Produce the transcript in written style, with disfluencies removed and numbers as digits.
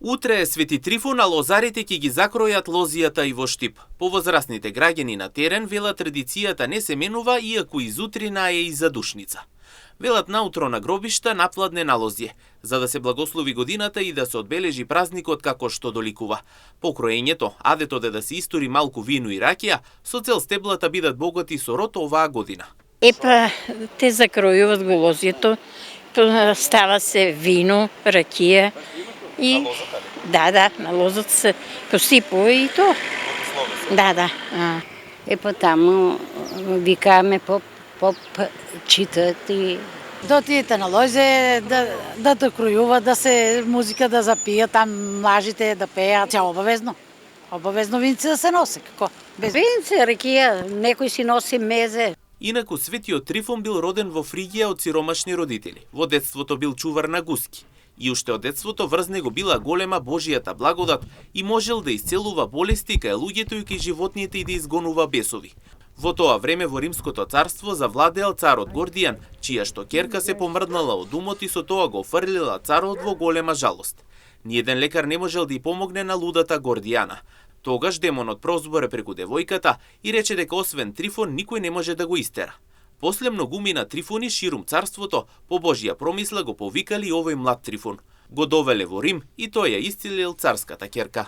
Утре е Свети Трифун, а лозарите ќе ги закројат лозијата и во Штип. Повозрасните граѓани на терен велат традицијата не се менува, иако изутрина е и задушница. Велат наутро на гробишта напладне лозје, за да се благослови годината и да се одбележи празникот како што доликува. По кроењето, адето да се истори малку вино и ракија, со цел стеблата бидат богати со род оваа година. Епа, те закројуваат го лозјето, става се вино, ракија и на лозата се посипува и то. Да. Епа таму викаме поп читат и дотиете на лозе да кројуваат, да се музика да запијат, там млажите да пеат, обавезно. Обавезно винце да се носи, како? Без винце, ракија, некој си носи мезе. Инаку Светиот Трифун бил роден во Фригија од сиромашни родители. Во детството бил чувар на гуски. И уште од детството врз него била голема Божијата благодат и можел да исцелува болести кај луѓето и кај животните и да изгонува бесови. Во тоа време во Римското царство завладеал царот Гордијан, чија што ќерка се помрднала од умот и со тоа го фрлила царот во голема жалост. Ниеден лекар не можел да ја помогне на лудата Гордијана. Тогаш демонот прозборе преку девојката и рече дека освен Трифон никој не може да го истера. После многумина Трифони ширум царството, по Божја промисла го повикали овој млад Трифон. Го довеле во Рим и тој ја исцелил царската ќерка.